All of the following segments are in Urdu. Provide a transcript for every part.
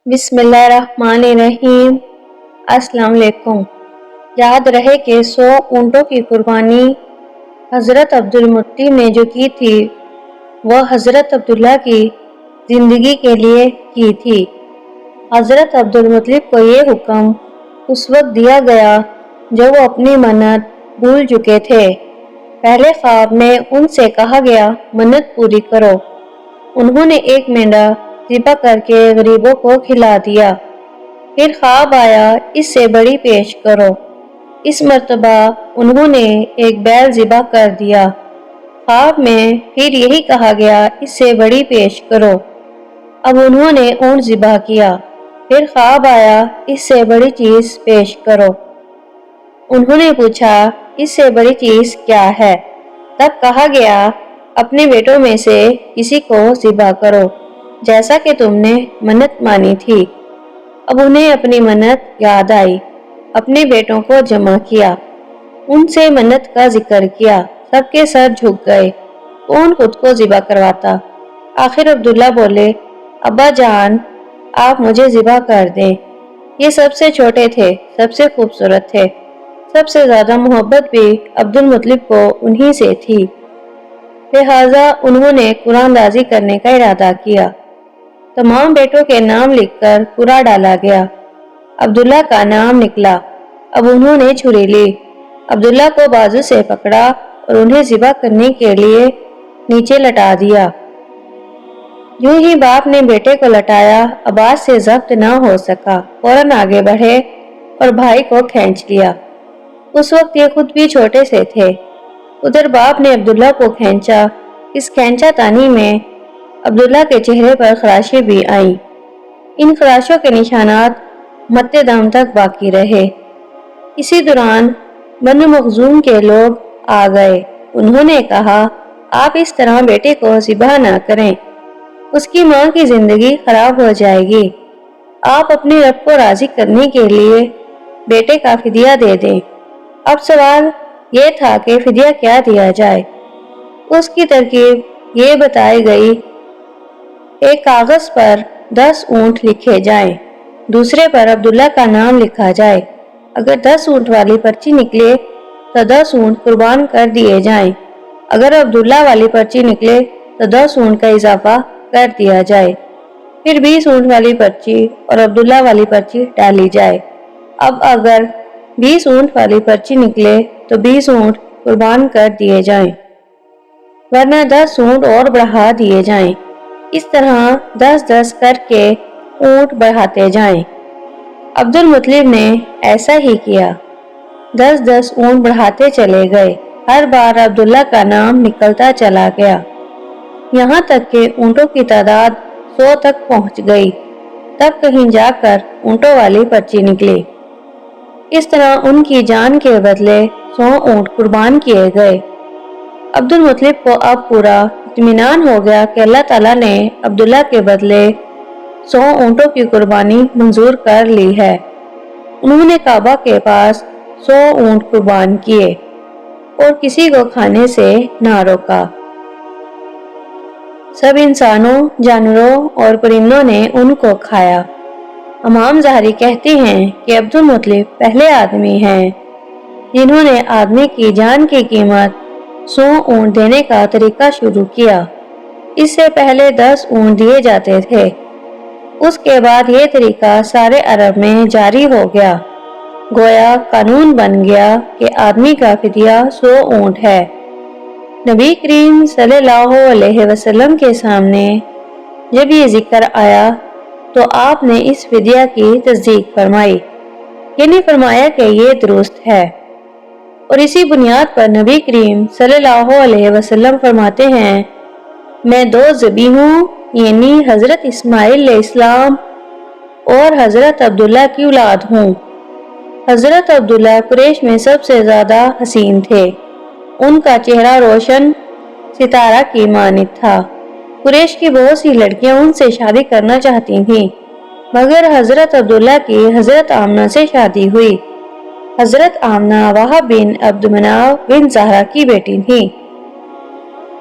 بسم اللہ الرحمن الرحیم۔ السلام علیکم۔ یاد رہے کہ 100 اونٹوں کی قربانی حضرت عبدالمطلب نے جو کی تھی وہ حضرت عبداللہ کی زندگی کے لیے کی تھی۔ حضرت عبدالمطلب کو یہ حکم اس وقت دیا گیا جب وہ اپنی منت بھول چکے تھے۔ پہلے خواب میں ان سے کہا گیا منت پوری کرو۔ انہوں نے ایک مینڈا ذبح کر کے غریبوں کو کھلا دیا۔ پھر خواب آیا اس سے بڑی پیش کرو۔ اس مرتبہ انہوں نے ایک بیل ذبح کر دیا۔ خواب میں پھر یہی کہا گیا اس سے بڑی پیش کرو۔ اب انہوں نے اونٹ ذبح کیا۔ پھر خواب آیا اس سے بڑی چیز پیش کرو۔ انہوں نے پوچھا اس سے بڑی چیز کیا ہے؟ تب کہا گیا اپنے بیٹوں میں سے کسی کو ذبح کرو جیسا کہ تم نے منت مانی تھی۔ اب انہیں اپنی منت یاد آئی۔ اپنے بیٹوں کو جمع کیا، ان سے منت کا ذکر کیا۔ سب کے سر جھک گئے۔ کون خود کو ذبح کرواتا؟ آخر عبداللہ بولے ابا جان آپ مجھے ذبح کر دیں۔ یہ سب سے چھوٹے تھے، سب سے خوبصورت تھے، سب سے زیادہ محبت بھی عبدالمطلب کو انہی سے تھی۔ لہٰذا انہوں نے قرآن اندازی کرنے کا ارادہ کیا۔ تمام بیٹوں کے نام لکھ کر قرعہ ڈالا گیا۔ عبداللہ کا نام نکلا۔ اب انہوں نے چھری لی، عبداللہ کو بازو سے پکڑا اور انہیں ذبح کرنے کے لیے نیچے لٹا دیا۔ یوں ہی باپ نے بیٹے کو لٹایا، آواز سے ضبط نہ ہو سکا، فوراً آگے بڑھے اور بھائی کو کھینچ لیا۔ اس وقت یہ خود بھی چھوٹے سے تھے۔ ادھر باپ نے عبداللہ کو کھینچا۔ اس کھینچا تانی میں عبداللہ کے چہرے پر خراشیں بھی آئیں۔ ان خراشوں کے نشانات مرتے دم تک باقی رہے۔ اسی دوران بنو مخزوم کے لوگ آ گئے۔ انہوں نے کہا آپ اس طرح بیٹے کو ذبح نہ کریں، اس کی ماں کی زندگی خراب ہو جائے گی۔ آپ اپنے رب کو راضی کرنے کے لیے بیٹے کا فدیہ دے دیں۔ اب سوال یہ تھا کہ فدیہ کیا دیا جائے۔ اس کی ترکیب یہ بتائی گئی، ایک کاغذ پر 10 اونٹ لکھے جائیں، دوسرے پر عبداللہ کا نام لکھا جائے۔ اگر 10 اونٹ والی پرچی نکلے تو 10 اونٹ قربان کر دیے جائیں، اگر عبداللہ والی پرچی نکلے تو 10 اونٹ کا اضافہ کر دیا جائے، پھر 20 اونٹ والی پرچی اور عبداللہ والی پرچی ڈالی جائے۔ اب اگر 20 اونٹ والی پرچی نکلے تو 20 اونٹ قربان کر دیے جائیں، ورنہ 10 اونٹ اور بڑھا دیے جائیں۔ اس طرح 10-10 کر کے اونٹ بڑھاتے جائیں۔ عبدالمطلب نے ایسا ہی کیا، 10-10 اونٹ بڑھاتے چلے گئے۔ ہر بار عبداللہ کا نام نکلتا چلا گیا، یہاں تک کہ اونٹوں کی تعداد 100 تک پہنچ گئی۔ تب کہیں جا کر اونٹوں والی پرچی نکلی۔ اس طرح ان کی جان کے بدلے 100 اونٹ قربان کیے گئے۔ عبدالمطلب کو اب پورا اطمینان ہو گیا کہ اللہ تعالیٰ نے عبداللہ کے بدلے 100 اونٹوں کی قربانی منظور کر لی ہے۔ انہوں نے کعبہ کے پاس 100 اونٹ قربان کیے اور کسی کو کھانے سے نہ روکا۔ سب انسانوں، جانوروں اور پرندوں نے ان کو کھایا۔ امام ظاہری کہتے ہیں کہ عبدالمطلب پہلے آدمی ہیں جنہوں نے آدمی کی جان کی قیمت 100 اونٹ دینے کا طریقہ شروع کیا۔ اس سے پہلے 10 اونٹ دیے جاتے تھے۔ اس کے بعد یہ طریقہ سارے عرب میں جاری ہو گیا۔ گویا قانون بن گیا کہ آدمی کا فدیہ 100 اونٹ ہے۔ نبی کریم صلی اللہ علیہ وسلم کے سامنے جب یہ ذکر آیا تو آپ نے اس فدیہ کی تصدیق فرمائی، یعنی فرمایا کہ یہ درست ہے، اور اسی بنیاد پر نبی کریم صلی اللہ علیہ وسلم فرماتے ہیں میں 2 ذبیح ہوں، یعنی حضرت اسماعیل علیہ السلام اور حضرت عبداللہ کی اولاد ہوں۔ حضرت عبداللہ قریش میں سب سے زیادہ حسین تھے۔ ان کا چہرہ روشن ستارہ کی مانند تھا۔ قریش کی بہت سی لڑکیاں ان سے شادی کرنا چاہتی تھیں، مگر حضرت عبداللہ کی حضرت آمنہ سے شادی ہوئی۔ حضرت آمنہ وہب بن عبد مناف بن زہرہ کی بیٹی تھیں۔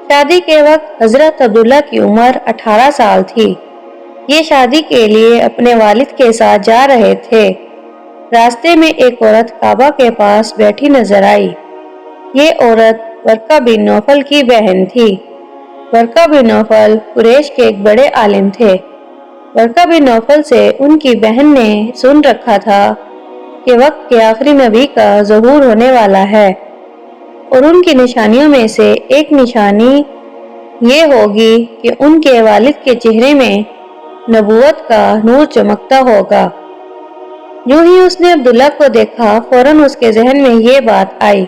شادی کے وقت حضرت عبداللہ کی عمر 18 سال تھی۔ یہ شادی کے لیے اپنے والد کے ساتھ جا رہے تھے۔ راستے میں ایک عورت کعبہ کے پاس بیٹھی نظر آئی۔ یہ عورت ورقہ بن نوفل کی بہن تھی۔ ورقہ بن نوفل قریش کے ایک بڑے عالم تھے۔ ورقہ بن نوفل سے ان کی بہن نے سن رکھا تھا کہ وقت کے آخری نبی کا ظہور ہونے والا ہے، اور ان کی نشانیوں میں سے ایک نشانی یہ ہوگی کہ ان کے والد کے چہرے میں نبوت کا نور چمکتا ہوگا۔ یوں ہی اس نے عبداللہ کو دیکھا، فوراً اس کے ذہن میں یہ بات آئی۔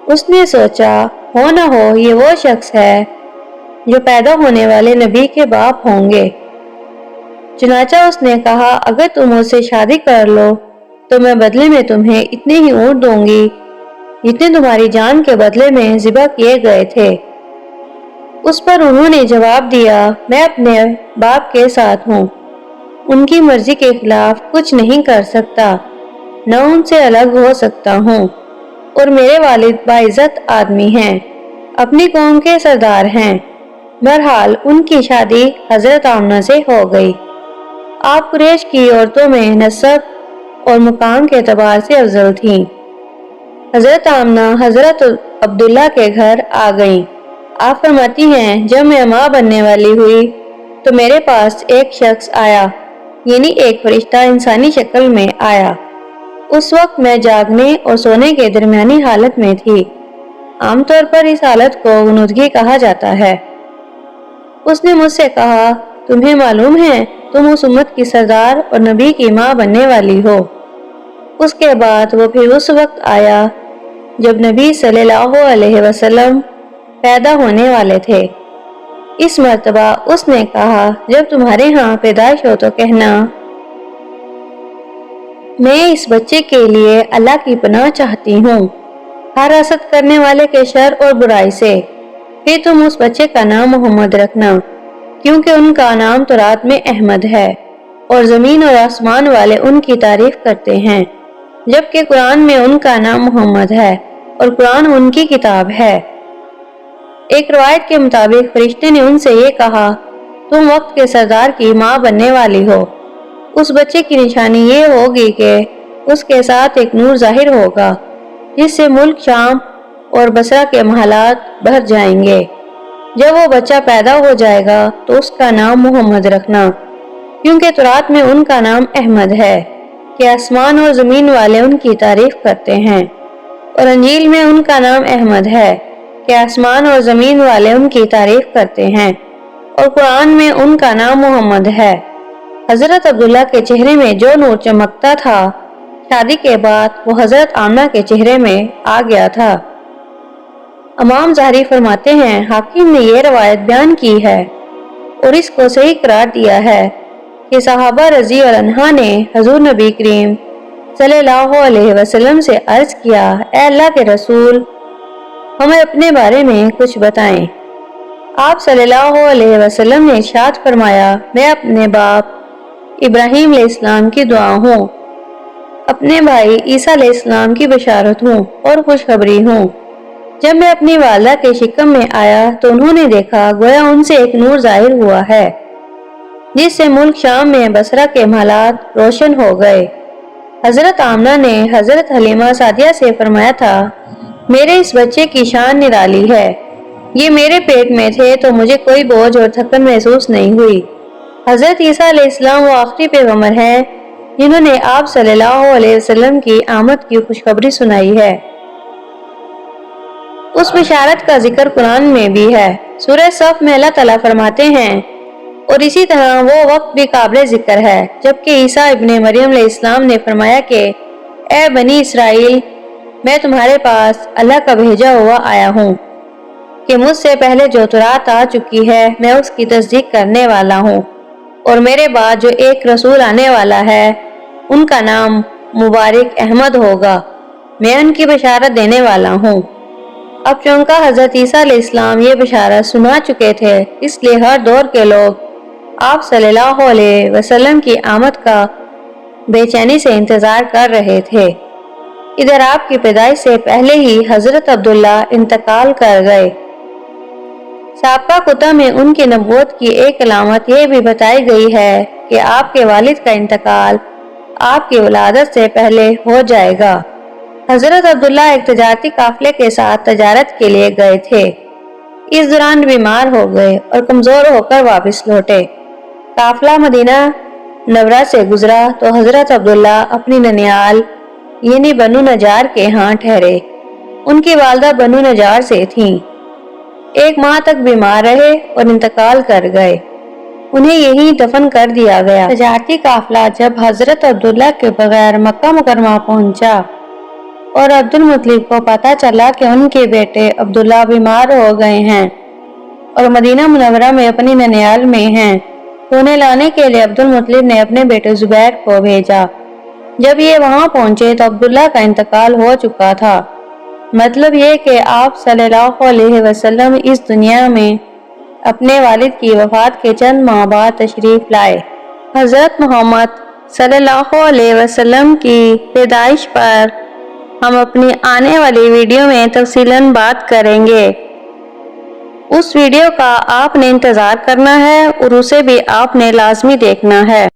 اس نے سوچا ہو نہ ہو یہ وہ شخص ہے جو پیدا ہونے والے نبی کے باپ ہوں گے۔ چنانچہ اس نے کہا اگر تم مجھ سے شادی کر لو تو میں بدلے میں تمہیں اتنے ہی اونٹ دوں گی جتنے تمہاری جان کے بدلے میں ذبح کیے گئے تھے۔ اس پر انہوں نے جواب دیا میں اپنے باپ کے ساتھ ہوں، ان کی مرضی کے خلاف کچھ نہیں کر سکتا، نہ ان سے الگ ہو سکتا ہوں، اور میرے والد باعزت آدمی ہیں، اپنی قوم کے سردار ہیں۔ بہرحال ان کی شادی حضرت آمنہ سے ہو گئی۔ آپ قریش کی عورتوں میں نسب اور مقام کے اعتبار سے افضل تھیں۔ حضرت آمنہ حضرت عبداللہ کے گھر آ گئیں۔ آپ فرماتی ہیں جب میں ماں بننے والی ہوئی تو میرے پاس ایک شخص آیا، یعنی ایک فرشتہ انسانی شکل میں آیا۔ اس وقت میں جاگنے اور سونے کے درمیانی حالت میں تھی۔ عام طور پر اس حالت کو غنودگی کہا جاتا ہے۔ اس نے مجھ سے کہا تمہیں معلوم ہے تم اس امت کی سردار اور نبی کی ماں بننے والی ہو۔ اس کے بعد وہ پھر اس وقت آیا جب نبی صلی اللہ علیہ وسلم پیدا ہونے والے تھے۔ اس مرتبہ اس نے کہا جب تمہارے ہاں پیدائش ہو تو کہنا میں اس بچے کے لیے اللہ کی پناہ چاہتی ہوں ہر حسد کرنے والے کے شر اور برائی سے۔ پھر تم اس بچے کا نام محمد رکھنا، کیونکہ ان کا نام تورات میں احمد ہے، اور زمین اور آسمان والے ان کی تعریف کرتے ہیں، جبکہ قرآن میں ان کا نام محمد ہے، اور قرآن ان کی کتاب ہے۔ ایک روایت کے مطابق فرشتے نے ان سے یہ کہا تم وقت کے سردار کی ماں بننے والی ہو۔ اس بچے کی نشانی یہ ہوگی کہ اس کے ساتھ ایک نور ظاہر ہوگا جس سے ملک شام اور بصرہ کے محلات بھر جائیں گے۔ جب وہ بچہ پیدا ہو جائے گا تو اس کا نام محمد رکھنا، کیونکہ تورات میں ان کا نام احمد ہے کہ آسمان اور زمین والے ان کی تعریف کرتے ہیں، اور انجیل میں ان کا نام احمد ہے کہ آسمان اور زمین والے ان کی تعریف کرتے ہیں، اور قرآن میں ان کا نام محمد ہے۔ حضرت عبداللہ کے چہرے میں جو نور چمکتا تھا شادی کے بعد وہ حضرت آمنہ کے چہرے میں آ گیا تھا۔ امام ظاہری فرماتے ہیں حاکم نے یہ روایت بیان کی ہے اور اس کو صحیح قرار دیا ہے کہ صحابہ رضی اللہ عنہ نے حضور نبی کریم صلی اللہ علیہ وسلم سے عرض کیا اے اللہ کے رسول ہمیں اپنے بارے میں کچھ بتائیں۔ آپ صلی اللہ علیہ وسلم نے ارشاد فرمایا میں اپنے باپ ابراہیم علیہ السلام کی دعا ہوں، اپنے بھائی عیسیٰ علیہ السلام کی بشارت ہوں اور خوشخبری ہوں۔ جب میں اپنی والدہ کے شکم میں آیا تو انہوں نے دیکھا گویا ان سے ایک نور ظاہر ہوا ہے جس سے ملک شام میں بصرہ کے محلات روشن ہو گئے۔ حضرت آمنہ نے حضرت حلیمہ سعدیہ سے فرمایا تھا میرے اس بچے کی شان نرالی ہے، یہ میرے پیٹ میں تھے تو مجھے کوئی بوجھ اور تھکن محسوس نہیں ہوئی۔ حضرت عیسیٰ علیہ السلام وہ آخری پیغمبر ہیں جنہوں نے آپ صلی اللہ علیہ وسلم کی آمد کی خوشخبری سنائی ہے۔ اس بشارت کا ذکر قرآن میں بھی ہے۔ سورہ صف میں اللہ تعالیٰ فرماتے ہیں اور اسی طرح وہ وقت بھی قابل ذکر ہے جبکہ عیسیٰ ابن مریم علیہ السلام نے فرمایا کہ اے بنی اسرائیل میں تمہارے پاس اللہ کا بھیجا ہوا آیا ہوں کہ مجھ سے پہلے جو تورات آ چکی ہے میں اس کی تصدیق کرنے والا ہوں، اور میرے بعد جو ایک رسول آنے والا ہے ان کا نام مبارک احمد ہوگا، میں ان کی بشارت دینے والا ہوں۔ اب چونکہ حضرت عیسیٰ علیہ السلام یہ بشارت سنا چکے تھے اس لیے ہر دور کے لوگ آپ صلی اللہ علیہ وسلم کی آمد کا بے چینی سے انتظار کر رہے تھے۔ ادھر آپ کی پیدائش سے پہلے ہی حضرت عبداللہ انتقال کر گئے۔ سابقہ کتب میں ان کی نبوت کی ایک علامت یہ بھی بتائی گئی ہے کہ آپ کے والد کا انتقال آپ کی ولادت سے پہلے ہو جائے گا۔ حضرت عبداللہ ایک تجارتی قافلے کے ساتھ تجارت کے لیے گئے تھے۔ اس دوران بیمار ہو گئے اور کمزور ہو کر واپس لوٹے۔ قافلہ مدینہ منورہ سے گزرا تو حضرت عبداللہ اپنی ننیال یعنی بنو نجار کے ہاں ٹھہرے۔ ان کی والدہ بنو نجار سے تھیں۔ 1 ماہ تک بیمار رہے اور انتقال کر گئے۔ انہیں یہیں دفن کر دیا گیا۔ تجارتی قافلہ جب حضرت عبداللہ کے بغیر مکہ مکرمہ پہنچا اور عبد المطلب کو پتہ چلا کہ ان کے بیٹے عبداللہ بیمار ہو گئے ہیں اور مدینہ منورہ میں اپنی ننیال میں ہیں تو انہیں لانے کے لیے عبد المطلب نے اپنے بیٹے زبیر کو بھیجا۔ جب یہ وہاں پہنچے تو عبداللہ کا انتقال ہو چکا تھا۔ مطلب یہ کہ آپ صلی اللہ علیہ وسلم اس دنیا میں اپنے والد کی وفات کے چند ماہ بعد تشریف لائے۔ حضرت محمد صلی اللہ علیہ وسلم کی پیدائش پر ہم اپنی آنے والی ویڈیو میں تفصیلاً بات کریں گے۔ اس ویڈیو کا آپ نے انتظار کرنا ہے اور اسے بھی آپ نے لازمی دیکھنا ہے۔